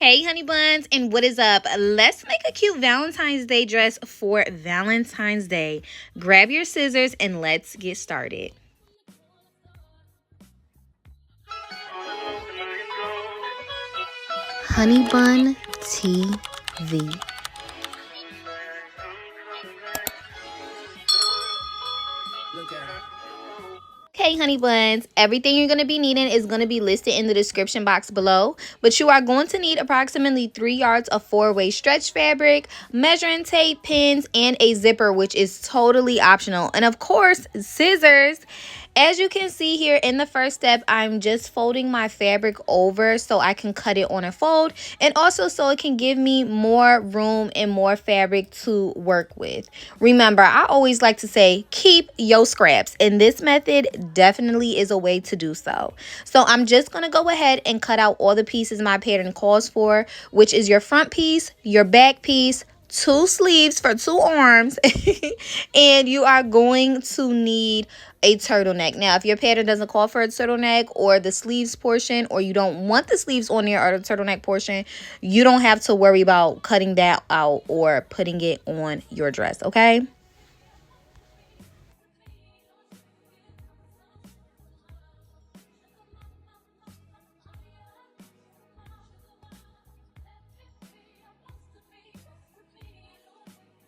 Hey, honey buns, and what is up? Let's make a cute Valentine's Day dress for Valentine's Day. Grab your scissors and let's get started. Honey Bun TV. Okay, honey buns, everything you're going to be needing is going to be listed in the description box below, but you are going to need approximately 3 yards of 4-way stretch fabric, measuring tape, pins, and a zipper, which is totally optional, and of course scissors. As you can see here in the first step, I'm just folding my fabric over so I can cut it on a fold, and also so it can give me more room and more fabric to work with. Remember, I always like to say keep your scraps, and this method definitely is a way to do so. So I'm just going to go ahead and cut out all the pieces my pattern calls for, which is your front piece, your back piece, 2 sleeves for 2 arms, and you are going to need a turtleneck. Now, if your pattern doesn't call for a turtleneck or the sleeves portion, or you don't want the sleeves on there or the turtleneck portion, you don't have to worry about cutting that out or putting it on your dress, okay?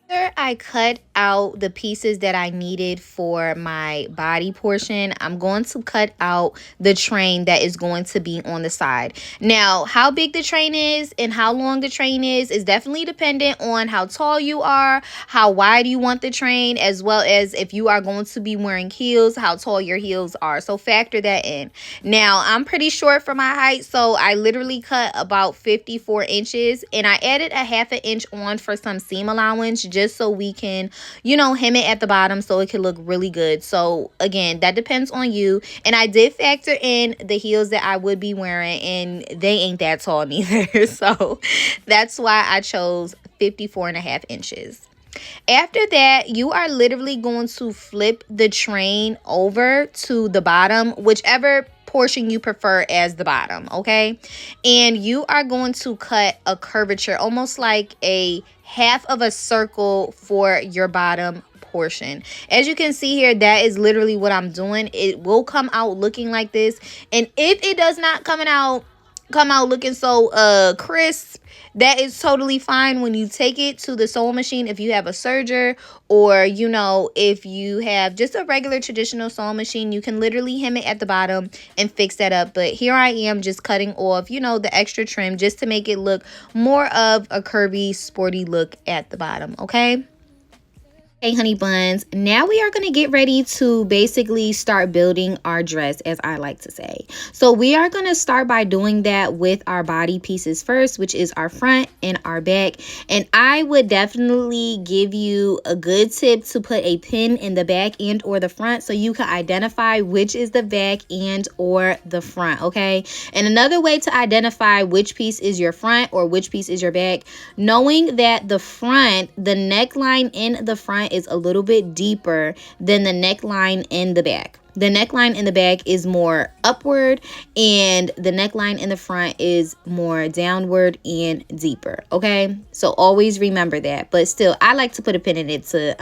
After I cut out the pieces that I needed for my body portion, I'm going to cut out the train that is going to be on the side. Now, how big the train is and how long the train is definitely dependent on how tall you are, how wide you want the train, as well as if you are going to be wearing heels, how tall your heels are. So factor that in. Now, I'm pretty short for my height, so I literally cut about 54 inches, and I added a half an inch on for some seam allowance, just so we can, hem it at the bottom so it can look really good. So again, that depends on you. And I did factor in the heels that I would be wearing, and they ain't that tall neither. So that's why I chose 54.5 inches. After that, you are literally going to flip the train over to the bottom, whichever portion you prefer as the bottom, okay? And you are going to cut a curvature, almost like a half of a circle for your bottom portion. As you can see here, that is literally what I'm doing. It will come out looking like this, and if it does not come out looking so crisp, that is totally fine. When you take it to the sewing machine, if you have a serger, or if you have just a regular traditional sewing machine, you can literally hem it at the bottom and fix that up. But here I am just cutting off the extra trim, just to make it look more of a curvy, sporty look at the bottom, okay? Hey, honey buns, now we are going to get ready to basically start building our dress, as I like to say. So we are going to start by doing that with our body pieces first, which is our front and our back. And I would definitely give you a good tip to put a pin in the back and or the front, so you can identify which is the back and or the front, okay? And another way to identify which piece is your front or which piece is your back, knowing that the front, the neckline in the front is a little bit deeper than the neckline in the back. The neckline in the back is more upward, and the neckline in the front is more downward and deeper, okay? So always remember that. But still, I like to put a pin in it to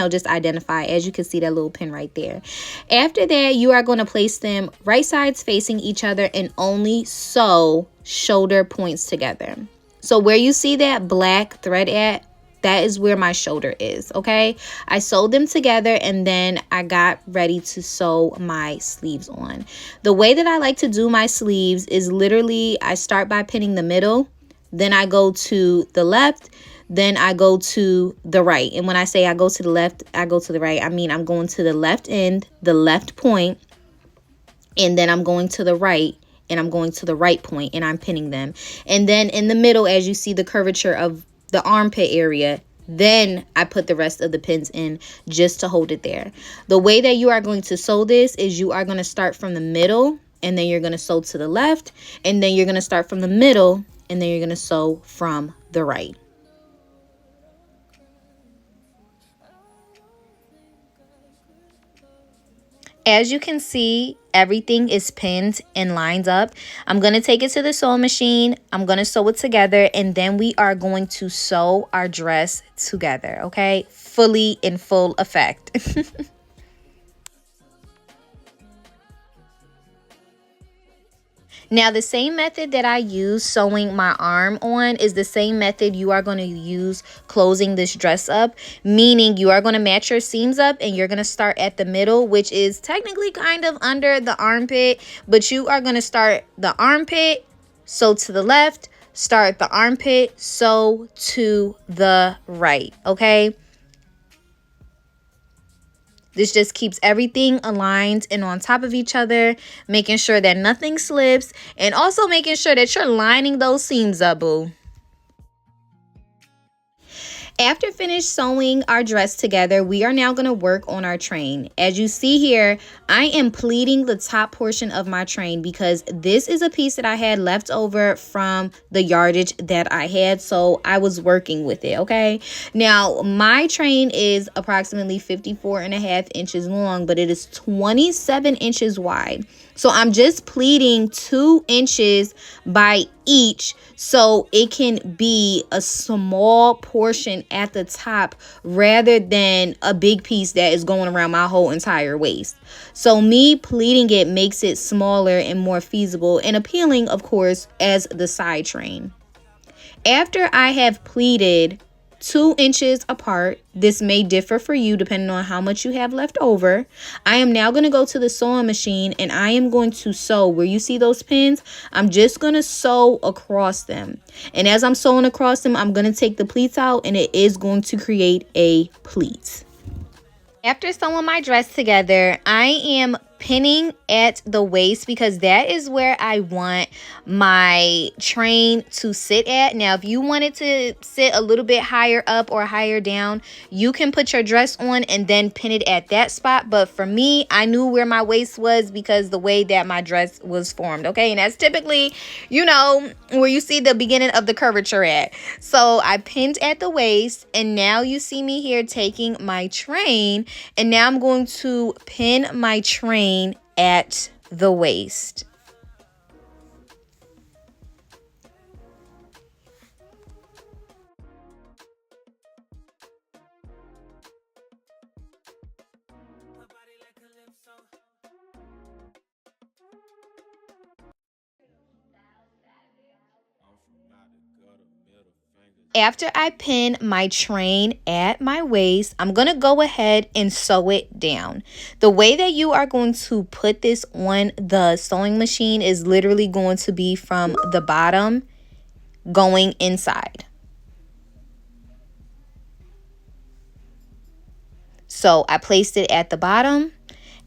just identify. As you can see, that little pin right there. After that, you are going to place them right sides facing each other and only sew shoulder points together. So where you see that black thread at, that is where my shoulder is, okay? I sewed them together, and then I got ready to sew my sleeves on. The way that I like to do my sleeves is literally I start by pinning the middle, then I go to the left, then I go to the right. And when I say I go to the left, I go to the right, I mean I'm going to the left end, the left point, and then I'm going to the right, and I'm going to the right point, and I'm pinning them. And then in the middle, as you see the curvature of the armpit area, then I put the rest of the pins in just to hold it there. The way that you are going to sew this is you are going to start from the middle, and then you're going to sew to the left, and then you're going to start from the middle, and then you're going to sew from the right. As you can see, everything is pinned and lined up. I'm going to take it to the sewing machine. I'm going to sew it together, and then we are going to sew our dress together, okay? Fully in full effect. Now, the same method that I use sewing my arm on is the same method you are going to use closing this dress up, meaning you are going to match your seams up and you're going to start at the middle, which is technically kind of under the armpit, but you are going to start the armpit, sew to the left, start the armpit, sew to the right, okay? This just keeps everything aligned and on top of each other, making sure that nothing slips, and also making sure that you're lining those seams up, boo. After finished sewing our dress together, we are now going to work on our train. As you see here, I am pleating the top portion of my train because this is a piece that I had left over from the yardage that I had, so I was working with it, okay? Now, my train is approximately 54.5 inches long, but it is 27 inches wide. So I'm just pleating 2 inches by each so it can be a small portion at the top rather than a big piece that is going around my whole entire waist. So me pleating it makes it smaller and more feasible and appealing, of course, as the side train. After I have pleated 2 inches apart, this may differ for you depending on how much you have left over, I am now going to go to the sewing machine and I am going to sew where you see those pins. I'm just going to sew across them, and as I'm sewing across them, I'm going to take the pleats out and it is going to create a pleat. After sewing my dress together, I am pinning at the waist because that is where I want my train to sit at. Now, if you want it to sit a little bit higher up or higher down, you can put your dress on and then pin it at that spot. But for me, I knew where my waist was because the way that my dress was formed, okay? And that's typically, you know, where you see the beginning of the curvature at. So I pinned at the waist, and now you see me here taking my train, and now I'm going to pin my train at the waist. After I pin my train at my waist, I'm going to go ahead and sew it down. The way that you are going to put this on the sewing machine is literally going to be from the bottom going inside. So I placed it at the bottom,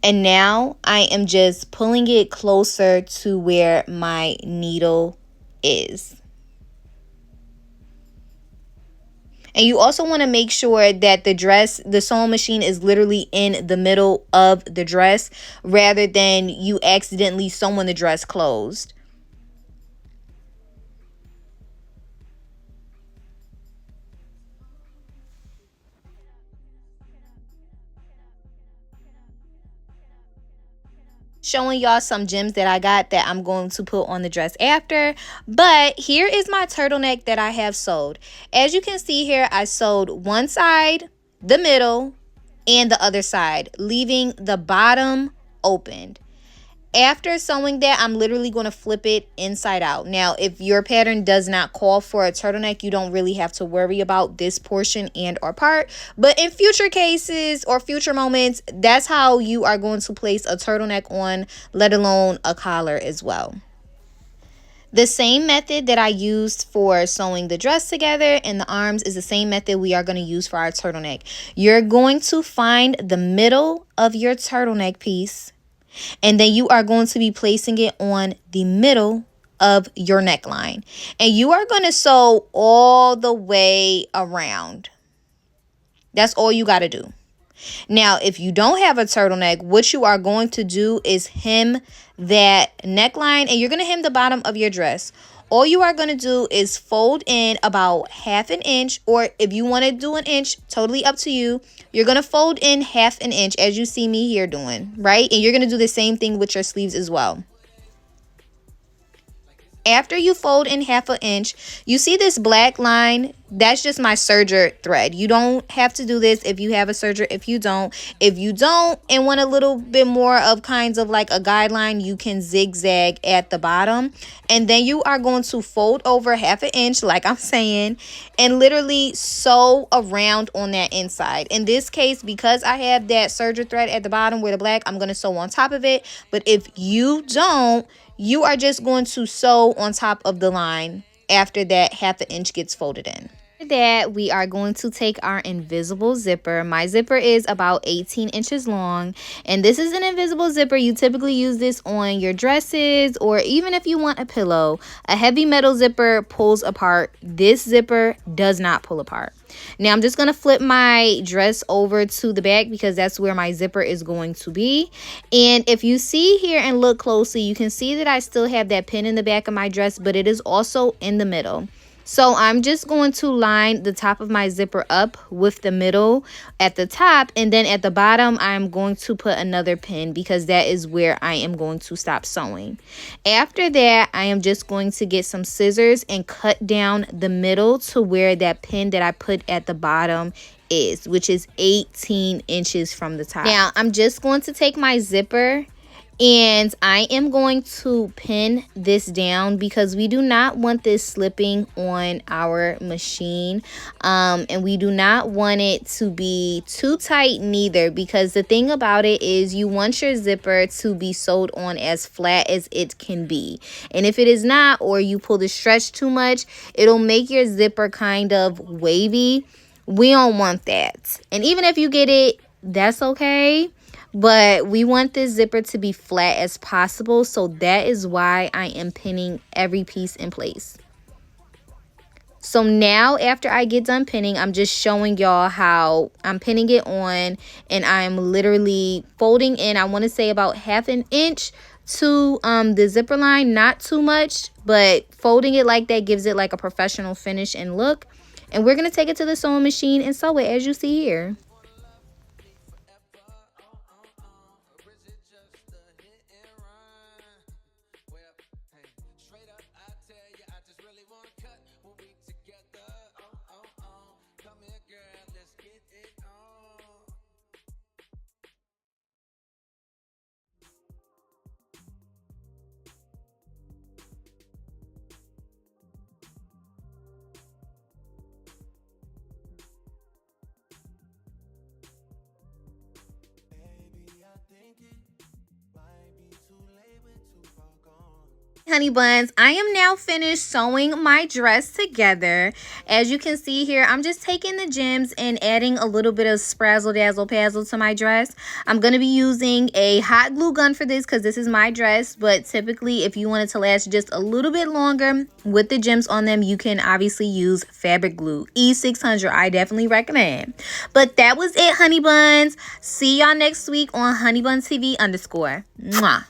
and now I am just pulling it closer to where my needle is. And you also want to make sure that the sewing machine is literally in the middle of the dress rather than you accidentally sewing the dress closed. Showing y'all some gems that I got that I'm going to put on the dress after. But here is my turtleneck that I have sewed. As you can see here, I sewed one side, the middle, and the other side, leaving the bottom opened. After sewing that, I'm literally going to flip it inside out. Now, if your pattern does not call for a turtleneck, you don't really have to worry about this portion and or part. But in future cases or future moments, that's how you are going to place a turtleneck on, let alone a collar as well. The same method that I used for sewing the dress together and the arms is the same method we are going to use for our turtleneck. You're going to find the middle of your turtleneck piece, and then you are going to be placing it on the middle of your neckline. And you are going to sew all the way around. That's all you got to do. Now, if you don't have a turtleneck, what you are going to do is hem that neckline, and you're going to hem the bottom of your dress all you are going to do is fold in about 1/2 inch, or if you want to do 1 inch, totally up to you. You're going to fold in 1/2 inch as you see me here doing, right? And you're going to do the same thing with your sleeves as well. After you fold in 1/2 inch, you see this black line? That's just my serger thread. You don't have to do this if you have a serger. If you don't and want a little bit more of kinds of like a guideline, you can zigzag at the bottom. And then you are going to fold over 1/2 inch, like I'm saying, and literally sew around on that inside. In this case, because I have that serger thread at the bottom where the black, I'm going to sew on top of it. But if you don't, you are just going to sew on top of the line after that 1/2 inch gets folded in. After that, we are going to take our invisible zipper. My zipper is about 18 inches long, and this is an invisible zipper. You typically use this on your dresses, or even if you want a pillow. A heavy metal zipper pulls apart. This zipper does not pull apart. Now I'm just going to flip my dress over to the back because that's where my zipper is going to be. And if you see here and look closely, you can see that I still have that pin in the back of my dress, but it is also in the middle. So I'm just going to line the top of my zipper up with the middle at the top, and then at the bottom I'm going to put another pin because that is where I am going to stop sewing. After that, I am just going to get some scissors and cut down the middle to where that pin that I put at the bottom is, which is 18 inches from the top. Now I'm just going to take my zipper and I am going to pin this down because we do not want this slipping on our machine. And we do not want it to be too tight neither, because the thing about it is you want your zipper to be sewed on as flat as it can be. And if it is not, or you pull the stretch too much, it'll make your zipper kind of wavy. We don't want that. And even if you get it, that's okay. But we want this zipper to be flat as possible, so that is why I am pinning every piece in place. So now after I get done pinning, I'm just showing y'all how I'm pinning it on, and I'm literally folding in, I want to say about 1/2 inch to the zipper line. Not too much, but folding it like that gives it like a professional finish and look. And we're going to take it to the sewing machine and sew it as you see here. Honey buns, I am now finished sewing my dress together. As you can see here, I'm just taking the gems and adding a little bit of sprazzle dazzle pazzle to my dress. I'm going to be using a hot glue gun for this because this is my dress, but typically if you want it to last just a little bit longer with the gems on them, you can obviously use fabric glue. E600, I definitely recommend. But that was it, honey buns. See y'all next week on honeybuns TV_. Mwah.